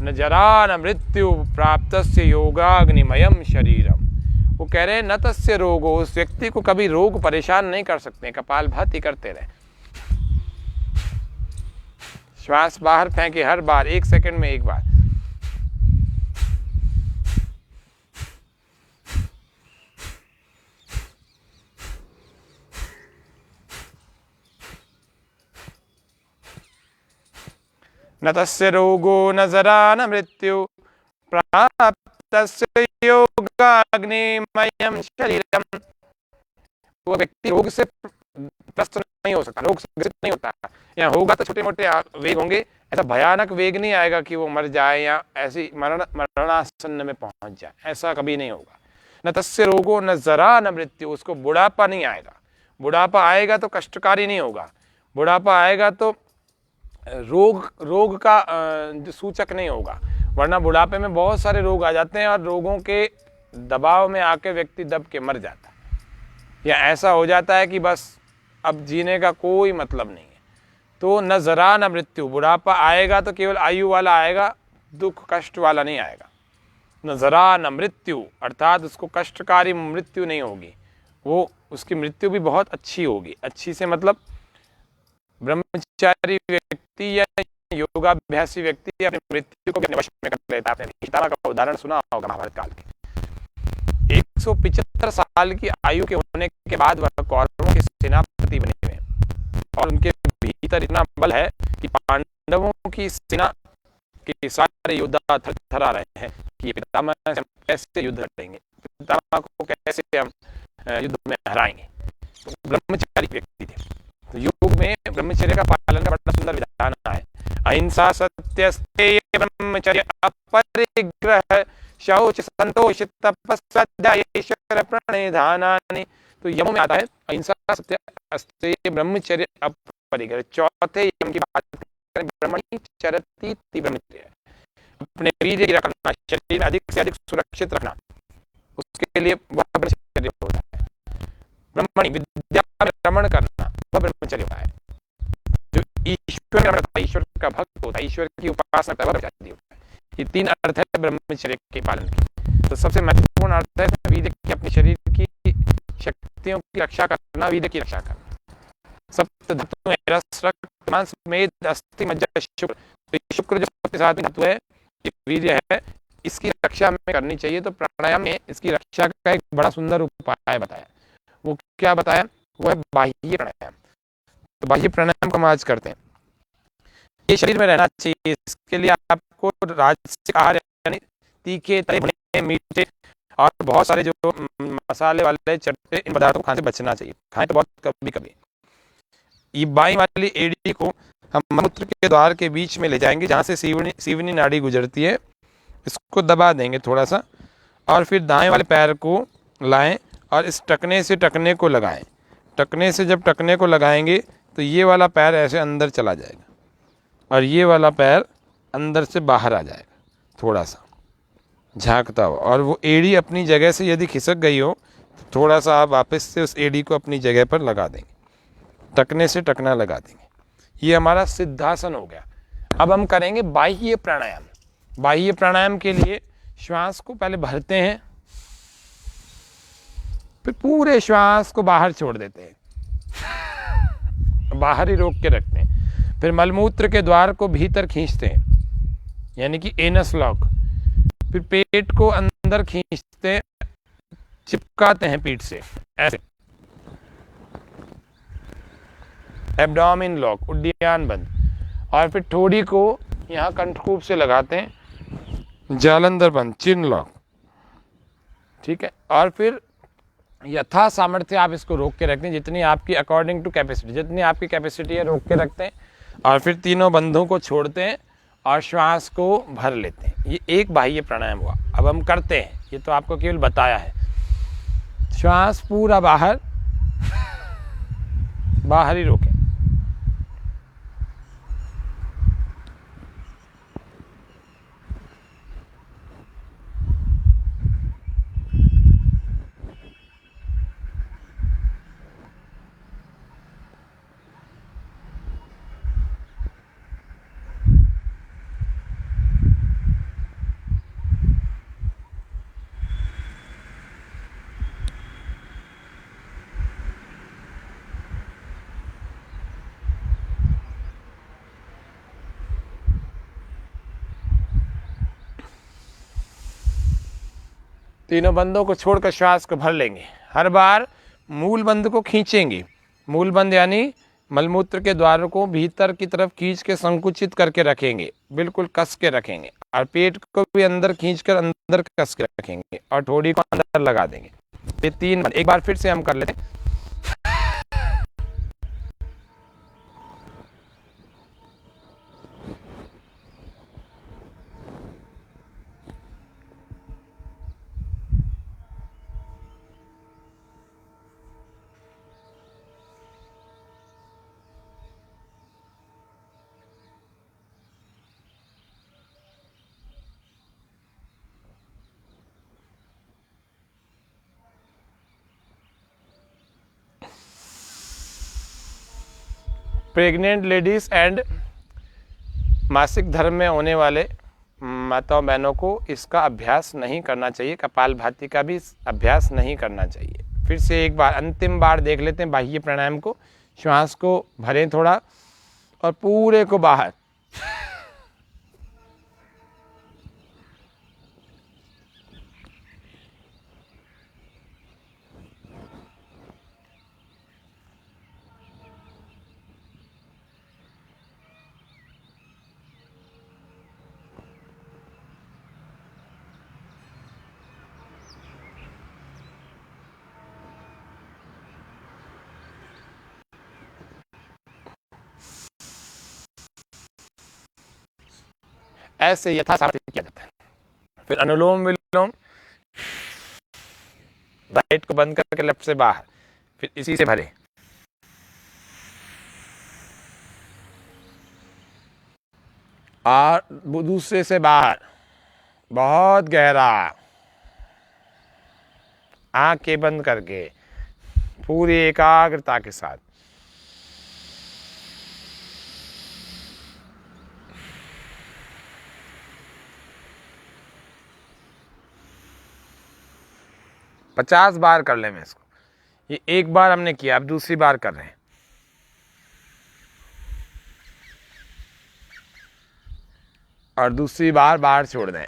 Speaker 1: न जरा न मृत्यु प्राप्तस्य योगाग्निमयम शरीरम। वो कह रहे हैं न तस्य रोगो, उस व्यक्ति को कभी रोग परेशान नहीं कर सकते, कपालभाति करते रहे, श्वास बाहर फेंके हर बार 1 सेकंड में 1 बार। न तस्य रोगो न जरा न मृत्यु प्राप्तस्य योगाग्निमयम शरीरम। वो व्यक्ति रोग से त्रस्त नहीं हो सकता, रोग से ग्रसित नहीं होता। या होगा तो छोटे मोटे वेग होंगे, ऐसा भयानक वेग नहीं आएगा कि वो मर जाए या ऐसी मरणासन्न में पहुंच जाए, ऐसा कभी नहीं होगा। न तस्य रोगो न जरा न मृत्यु, उसको बुढ़ापा नहीं आएगा। बुढ़ापा आएगा तो कष्टकारी नहीं होगा, बुढ़ापा आएगा तो रोग का जो सूचक नहीं होगा। वरना बुढ़ापे में बहुत सारे रोग आ जाते हैं और रोगों के दबाव में आके व्यक्ति दब के मर जाता है, या ऐसा हो जाता है कि बस अब जीने का कोई मतलब नहीं है। तो न जरा न मृत्यु, बुढ़ापा आएगा तो केवल आयु वाला आएगा, दुख कष्ट वाला नहीं आएगा। न जरा न मृत्यु, अर्थात उसको कष्टकारी मृत्यु नहीं होगी, वो उसकी मृत्यु भी बहुत अच्छी होगी। अच्छी से मतलब ब्रह्मचारी व्यक्ति या योगाभ्यासी व्यक्ति अपनी मृत्यु को अपने वश में कर लेता है। आपने पितामह का उदाहरण सुना होगा महाभारत काल के। 175 साल की आयु के होने के बाद वह कौरवों के सेनापति बने हुए और उनके भीतर इतना बल है कि पांडवों की सेना के सारे योद्धा थरथरा रहे हैं कि पितामह से हम कैसे युद्ध लड़ेंगे, पितामह को कैसे हम युद्ध में हराएंगे। तो ब्रह्मचारी व्यक्ति थे। तो योग में ब्रह्मचर्य का पालन का बड़ा सुंदर विधान है। अहिंसा सत्य स्तेय ब्रह्मचर्य अपरिग्रह शौच संतोष तपस्वाध्याय ईश्वर प्रणिधानानि। तो यमों में आता है अहिंसा सत्य अस्तेय ब्रह्मचर्य अपरिग्रह। चौथे यम की बात करें, ब्रह्मणि चरति ब्रह्मचर्य, अपने वीर्य की रखना, शरीर में अधिक से अधिक सुरक्षित रखना, उसके लिए वह ब्रह्मचर्य होता है। ब्रह्मणि विद्या में रमण करना, वह ब्रह्मचर्य होता है। जो ईश्वर का भक्त होता है, ईश्वर की उपासना करता है, वह ब्रह्मचर्य होता है। ये 3 अर्थ है ब्रह्मचर्य के पालन के। तो सबसे महत्वपूर्ण अर्थ है वीर्य की, अपने शरीर की शक्तियों की रक्षा करना, वीर्य की रक्षा करना। सप्त धातु रस रक्त मांस मेद अस्थि मज्जा शुक्र। तो शुक्र जो सबके साथ धातु है, ये वीर्य है, इसकी रक्षा हमें करनी चाहिए। तो प्राणायाम में इसकी रक्षा का एक बड़ा सुंदर उपाय बताया। वो क्या बताया? वो है बाह्य प्राणायाम। तो बाह्य प्राणायाम को हम आज करते हैं। ये शरीर में रहना चाहिए, इसके लिए आपको राजसिक आहार यानी तीखे तले भुने मीठे और बहुत सारे जो मसाले वाले चटपटे इन पदार्थों को खाने से बचना चाहिए। खाएं तो बहुत कभी कभी। ये बाईं वाली एड़ी को हम मूत्र के द्वार के बीच में ले जाएंगे, जहाँ से सीवनी नाड़ी गुजरती है, इसको दबा देंगे थोड़ा सा, और फिर दाएं वाले पैर को लाएं और इस टकने से टकने को लगाएं। टकने से जब टकने को लगाएंगे तो ये वाला पैर ऐसे अंदर चला जाएगा और ये वाला पैर अंदर से बाहर आ जाएगा, थोड़ा सा झांकता हुआ। और वो एड़ी अपनी जगह से यदि खिसक गई हो तो थोड़ा सा आप वापस से उस एड़ी को अपनी जगह पर लगा देंगे, टकने से टकना लगा देंगे। ये हमारा सिद्धासन हो गया। अब हम करेंगे बाह्य प्राणायाम। बाह्य प्राणायाम के लिए श्वास को पहले भरते हैं, फिर पूरे श्वास को बाहर छोड़ देते हैं, बाहर ही रोक के रखते हैं। फिर मलमूत्र के द्वार को भीतर खींचते हैं, यानी कि एनस लॉक। फिर पेट को अंदर खींचते हैं, चिपकाते हैं पीठ से ऐसे, एब्डोमिन लॉक, उड्डयन बंद। और फिर ठोड़ी को यहाँ कंठकूप से लगाते हैं, जालंधर बंद, चिन लॉक, ठीक है। और फिर यथा सामर्थ्य आप इसको रोक के रखते हैं, जितनी आपकी अकॉर्डिंग टू कैपेसिटी, जितनी आपकी कैपेसिटी है रोक के रखते हैं। और फिर तीनों बंधों को छोड़ते हैं और श्वास को भर लेते हैं। ये एक बाह्य प्राणायाम हुआ। अब हम करते हैं, ये तो आपको केवल बताया है। श्वास पूरा बाहर ही रोकें। तीनों बंदों को छोड़कर श्वास को भर लेंगे। हर बार मूल बंद को खींचेंगे। मूल बंद यानी मलमूत्र के द्वारों को भीतर की तरफ खींच के संकुचित करके रखेंगे, बिल्कुल कस के रखेंगे, और पेट को भी अंदर खींचकर अंदर कस के रखेंगे और ठोड़ी को अंदर लगा देंगे। ये 3 बार, एक बार फिर से हम कर लेते हैं। प्रेग्नेंट लेडीज एंड मासिक धर्म में होने वाले माताओं बहनों को इसका अभ्यास नहीं करना चाहिए। कपालभाति का भी अभ्यास नहीं करना चाहिए। फिर से एक बार, अंतिम बार देख लेते हैं बाह्य प्राणायाम को। श्वास को भरें थोड़ा और पूरे को बाहर। ऐसे यथासामर्थ्य किया जाता है। फिर अनुलोम विलोम, राइट को बंद करके लेफ्ट से बाहर, फिर इसी से भरे। और दूसरे से बाहर, बहुत गहरा, आंखें बंद करके पूरी एकाग्रता के साथ। पचास बार कर लें मैं इसको। ये एक बार हमने किया, अब दूसरी बार कर रहे हैं। और दूसरी बार बाहर छोड़ दें।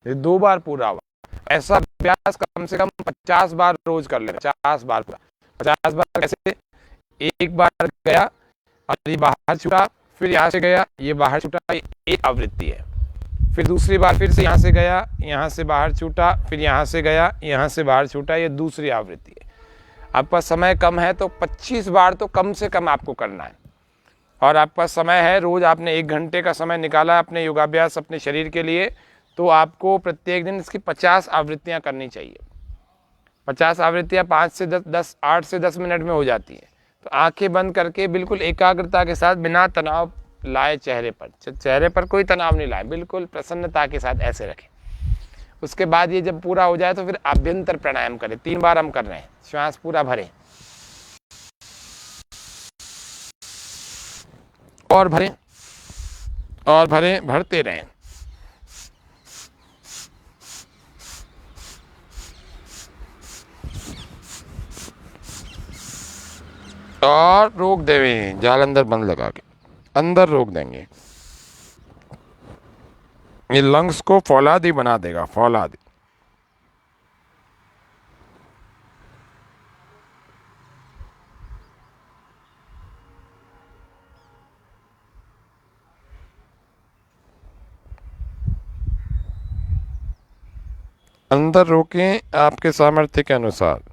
Speaker 1: ये 2 बार पूरा हुआ। ऐसा अभ्यास कम से कम 50 बार रोज कर लें। 50 बार पूरा। 50 बार कैसे? एक बार गया और ये बाहर छूटा, फिर यहाँ से गया, ये बाहर छूटा, ये एक आवृत्ति है। फिर दूसरी बार फिर से यहाँ से गया, यहाँ से बाहर छूटा, फिर यहाँ से गया, यहाँ से बाहर छूटा, ये दूसरी आवृत्ति है। आपका समय कम है तो 25 बार तो कम से कम आपको करना है। और आपका समय है, रोज आपने 1 घंटे का समय निकाला अपने योगाभ्यास अपने शरीर के लिए, तो आपको प्रत्येक दिन इसकी 50 आवृत्तियाँ करनी चाहिए। 50 आवृत्तियाँ 8 से 10 मिनट में हो जाती है। तो आंखें बंद करके बिल्कुल एकाग्रता के साथ, बिना तनाव लाए चेहरे पर कोई तनाव नहीं लाए, बिल्कुल प्रसन्नता के साथ ऐसे रखें। उसके बाद ये जब पूरा हो जाए तो फिर आभ्यंतर प्राणायाम करें। 3 बार हम कर रहे हैं। श्वास पूरा भरें और भरें और भरें, भरते रहें। और रोक देवें, जालंधर बंद लगा के अंदर रोक देंगे। ये लंग्स को फौलादी बना देगा, फौलादी। अंदर रोकें आपके सामर्थ्य के अनुसार।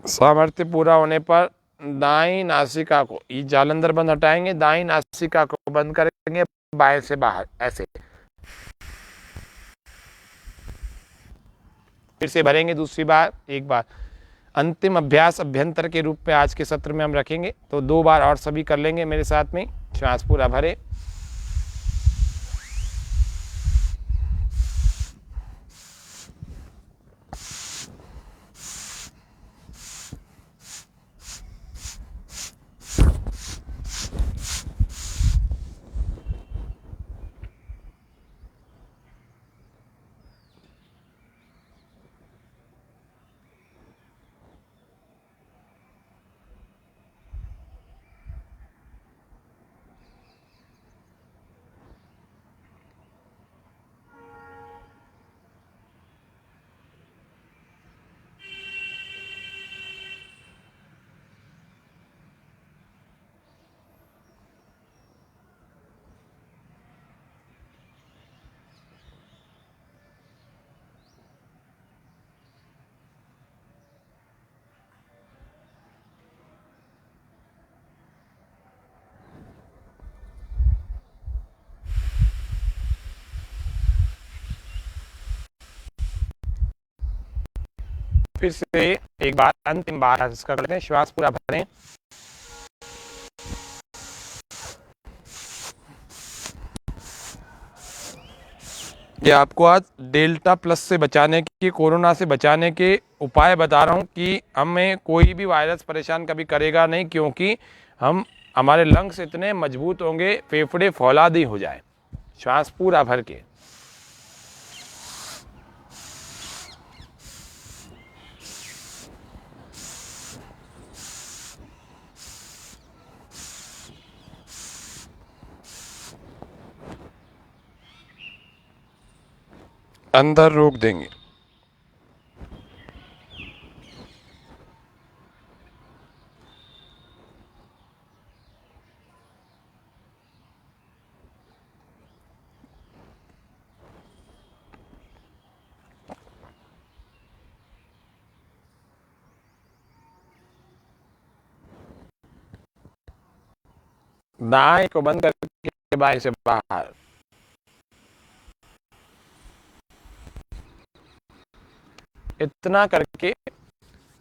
Speaker 1: सामर्थ्य पूरा होने पर दाईं नासिका को, ये जालंधर बंद हटाएंगे, दाईं नासिका को बंद करेंगे, बाएं से बाहर ऐसे। फिर से भरेंगे दूसरी बार, एक बार। अंतिम अभ्यास अभ्यंतर के रूप में आज के सत्र में हम रखेंगे। तो 2 बार और सभी कर लेंगे मेरे साथ में। श्वास पूरा भरे फिर से एक बार अंतिम बार इसका कर लेते हैं। श्वास पूरा भरें। ये आपको आज डेल्टा प्लस से बचाने के, कोरोना से बचाने के उपाय बता रहा हूँ कि हमें कोई भी वायरस परेशान कभी करेगा नहीं, क्योंकि हमारे लंग्स इतने मजबूत होंगे, फेफड़े फौलादी हो जाए। श्वास पूरा भर के। अंदर रोक देंगे। दाएं को बंद करके बाएं से बाहर। इतना करके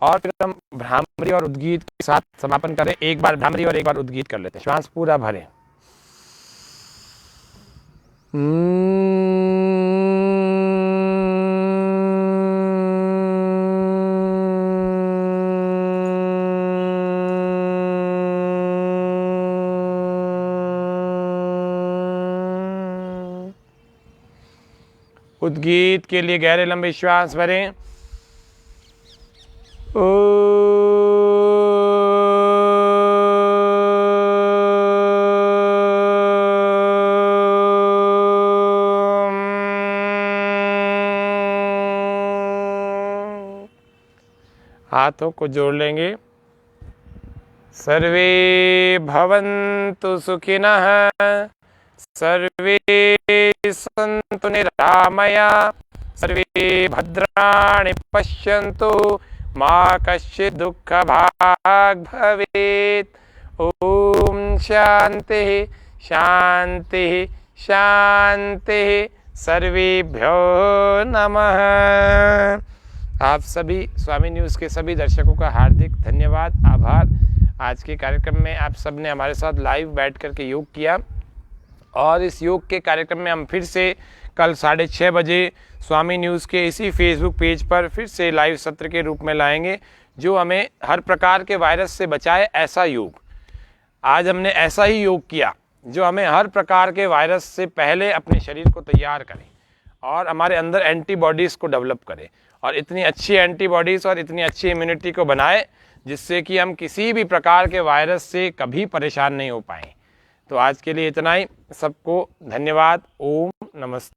Speaker 1: और फिर हम भ्रामरी और उद्गीत के साथ समापन करें। एक बार भ्रामरी और एक बार उद्गीत कर लेते हैं। श्वास पूरा भरें। उद्गीत के लिए गहरे लंबे श्वास भरें। हाथों को जोड़ लेंगे। सर्वे भवन्तु सुखिनः, सर्वे सन्तु निरामया, सर्वे भद्राणि पश्यन्तु, मा कश्चित् दुःखभाग् भवेत्। ओम शांतिः शांतिः शांतिः। सर्वेभ्यो नमः। आप सभी स्वामी न्यूज़ के सभी दर्शकों का हार्दिक धन्यवाद, आभार। आज के कार्यक्रम में आप सब ने हमारे साथ लाइव बैठ कर के योग किया, और इस योग के कार्यक्रम में हम फिर से कल 6:30 बजे स्वामी न्यूज़ के इसी फेसबुक पेज पर फिर से लाइव सत्र के रूप में लाएंगे, जो हमें हर प्रकार के वायरस से बचाए। ऐसा योग आज हमने ऐसा ही योग किया जो हमें हर प्रकार के वायरस से पहले अपने शरीर को तैयार करे और हमारे अंदर एंटीबॉडीज़ को डेवलप करे, और इतनी अच्छी एंटीबॉडीज़ और इतनी अच्छी इम्यूनिटी को बनाए जिससे कि हम किसी भी प्रकार के वायरस से कभी परेशान नहीं हो पाएँ। तो आज के लिए इतना ही। सबको धन्यवाद। ओम नमस्ते।